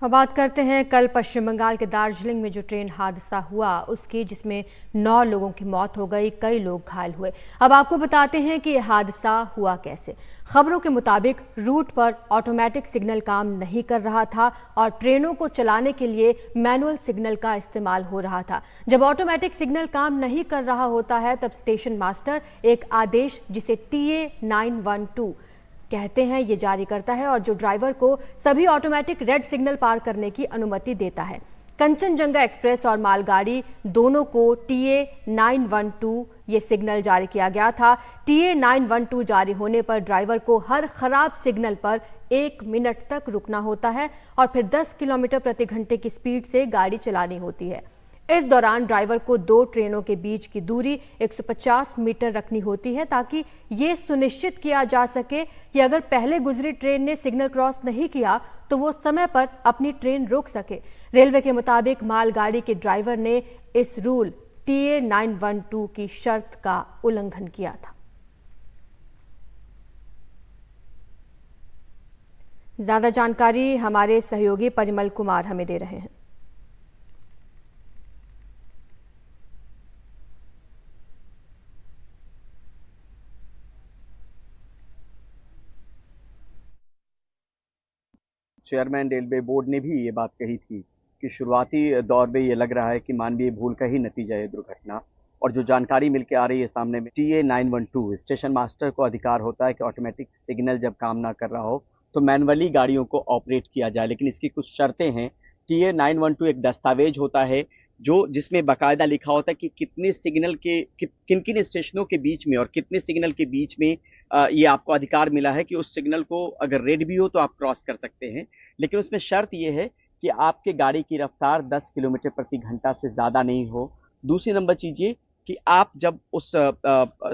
अब बात करते हैं कल पश्चिम बंगाल के दार्जिलिंग में जो ट्रेन हादसा हुआ उसकी, जिसमें 9 लोगों की मौत हो गई, कई लोग घायल हुए। अब आपको बताते हैं कि यह हादसा हुआ कैसे। खबरों के मुताबिक रूट पर ऑटोमेटिक सिग्नल काम नहीं कर रहा था और ट्रेनों को चलाने के लिए मैनुअल सिग्नल का इस्तेमाल हो रहा था। जब ऑटोमेटिक सिग्नल काम नहीं कर रहा होता है तब स्टेशन मास्टर एक आदेश, जिसे TA912 कहते हैं, ये जारी करता है और जो ड्राइवर को सभी ऑटोमेटिक रेड सिग्नल पार करने की अनुमति देता है। कंचनजंगा एक्सप्रेस और मालगाड़ी दोनों को TA912 ये सिग्नल जारी किया गया था। TA912 जारी होने पर ड्राइवर को हर खराब सिग्नल पर 1 मिनट तक रुकना होता है और फिर 10 किलोमीटर प्रति घंटे की स्पीड से गाड़ी चलानी होती है। इस दौरान ड्राइवर को 2 ट्रेनों के बीच की दूरी 150 मीटर रखनी होती है, ताकि ये सुनिश्चित किया जा सके कि अगर पहले गुजरी ट्रेन ने सिग्नल क्रॉस नहीं किया तो वो समय पर अपनी ट्रेन रोक सके। रेलवे के मुताबिक मालगाड़ी के ड्राइवर ने इस रूल TA912 की शर्त का उल्लंघन किया था। ज्यादा जानकारी हमारे सहयोगी परिमल कुमार हमें दे रहे हैं। चेयरमैन रेलवे बोर्ड ने भी ये बात कही थी कि शुरुआती दौर में ये लग रहा है कि मानवीय भूल का ही नतीजा है दुर्घटना। और जो जानकारी मिलके आ रही है सामने में, TA912 स्टेशन मास्टर को अधिकार होता है कि ऑटोमेटिक सिग्नल जब काम ना कर रहा हो तो मैनुअली गाड़ियों को ऑपरेट किया जाए, लेकिन इसकी कुछ शर्तें हैं। TA912 एक दस्तावेज होता है जो जिसमें बाकायदा लिखा होता है कि कितने सिग्नल के किन किन स्टेशनों के बीच में और कितने सिग्नल के बीच में ये आपको अधिकार मिला है कि उस सिग्नल को अगर रेड भी हो तो आप क्रॉस कर सकते हैं। लेकिन उसमें शर्त ये है कि आपके गाड़ी की रफ्तार 10 किलोमीटर प्रति घंटा से ज़्यादा नहीं हो। दूसरी नंबर चीज़ ये कि आप जब उस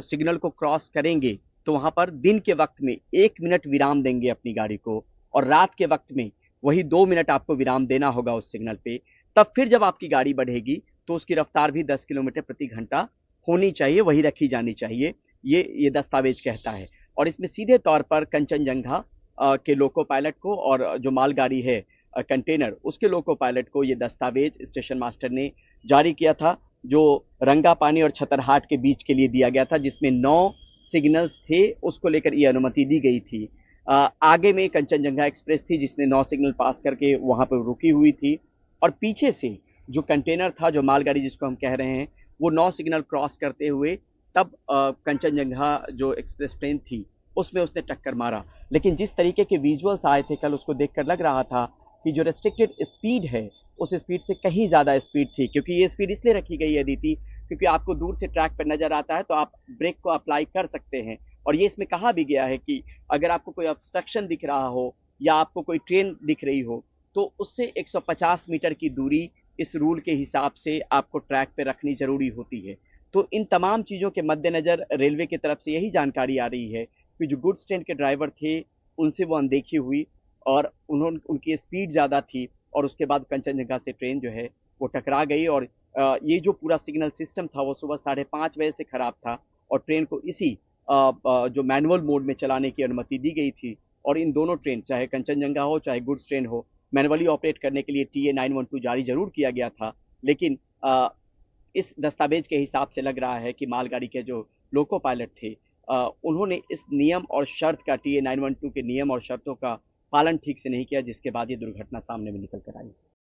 सिग्नल को क्रॉस करेंगे तो वहाँ पर दिन के वक्त में 1 मिनट विराम देंगे अपनी गाड़ी को, और रात के वक्त में वही 2 मिनट आपको विराम देना होगा उस सिग्नल पे। तब फिर जब आपकी गाड़ी बढ़ेगी तो उसकी रफ्तार भी 10 किलोमीटर प्रति घंटा होनी चाहिए, वही रखी जानी चाहिए। ये दस्तावेज कहता है। और इसमें सीधे तौर पर कंचनजंगा के लोको पायलट को और जो मालगाड़ी है कंटेनर, उसके लोको पायलट को ये दस्तावेज स्टेशन मास्टर ने जारी किया था, जो रंगापानी और छतरहाट के बीच के लिए दिया गया था, जिसमें 9 सिग्नल्स थे। उसको लेकर ये अनुमति दी गई थी। आगे में कंचनजंगा एक्सप्रेस थी जिसने 9 सिग्नल पास करके वहां पर रुकी हुई थी, और पीछे से जो कंटेनर था, जो मालगाड़ी जिसको हम कह रहे हैं, वो 9 सिग्नल क्रॉस करते हुए तब कंचनजंगा जो एक्सप्रेस ट्रेन थी उसमें उसने टक्कर मारा। लेकिन जिस तरीके के विजुअल्स आए थे कल, उसको देखकर लग रहा था कि जो रेस्ट्रिक्टेड स्पीड है उस स्पीड से कहीं ज़्यादा स्पीड थी, क्योंकि ये स्पीड इसलिए रखी गई है अदिति, क्योंकि आपको दूर से ट्रैक पर नजर आता है तो आप ब्रेक को अप्लाई कर सकते हैं। और ये इसमें कहा भी गया है कि अगर आपको कोई ऑब्स्ट्रक्शन दिख रहा हो या आपको कोई ट्रेन दिख रही हो तो उससे 150 मीटर की दूरी इस रूल के हिसाब से आपको ट्रैक पे रखनी जरूरी होती है। तो इन तमाम चीज़ों के मद्देनज़र रेलवे की तरफ से यही जानकारी आ रही है कि जो गुड्स ट्रेन के ड्राइवर थे उनसे वो अनदेखी हुई और उनकी स्पीड ज़्यादा थी, और उसके बाद कंचनजंगा से ट्रेन जो है वो टकरा गई। और ये जो पूरा सिग्नल सिस्टम था वो सुबह 5:30 बजे से खराब था, और ट्रेन को इसी जो मैनुअल मोड में चलाने की अनुमति दी गई थी। और इन दोनों ट्रेन, चाहे कंचनजंगा हो चाहे गुड्स ट्रेन हो, मैनुअली ऑपरेट करने के लिए TA912 जारी जरूर किया गया था। लेकिन इस दस्तावेज के हिसाब से लग रहा है कि मालगाड़ी के जो लोको पायलट थे उन्होंने इस नियम और शर्त का, TA912 के नियम और शर्तों का पालन ठीक से नहीं किया, जिसके बाद ये दुर्घटना सामने में निकल कर आई।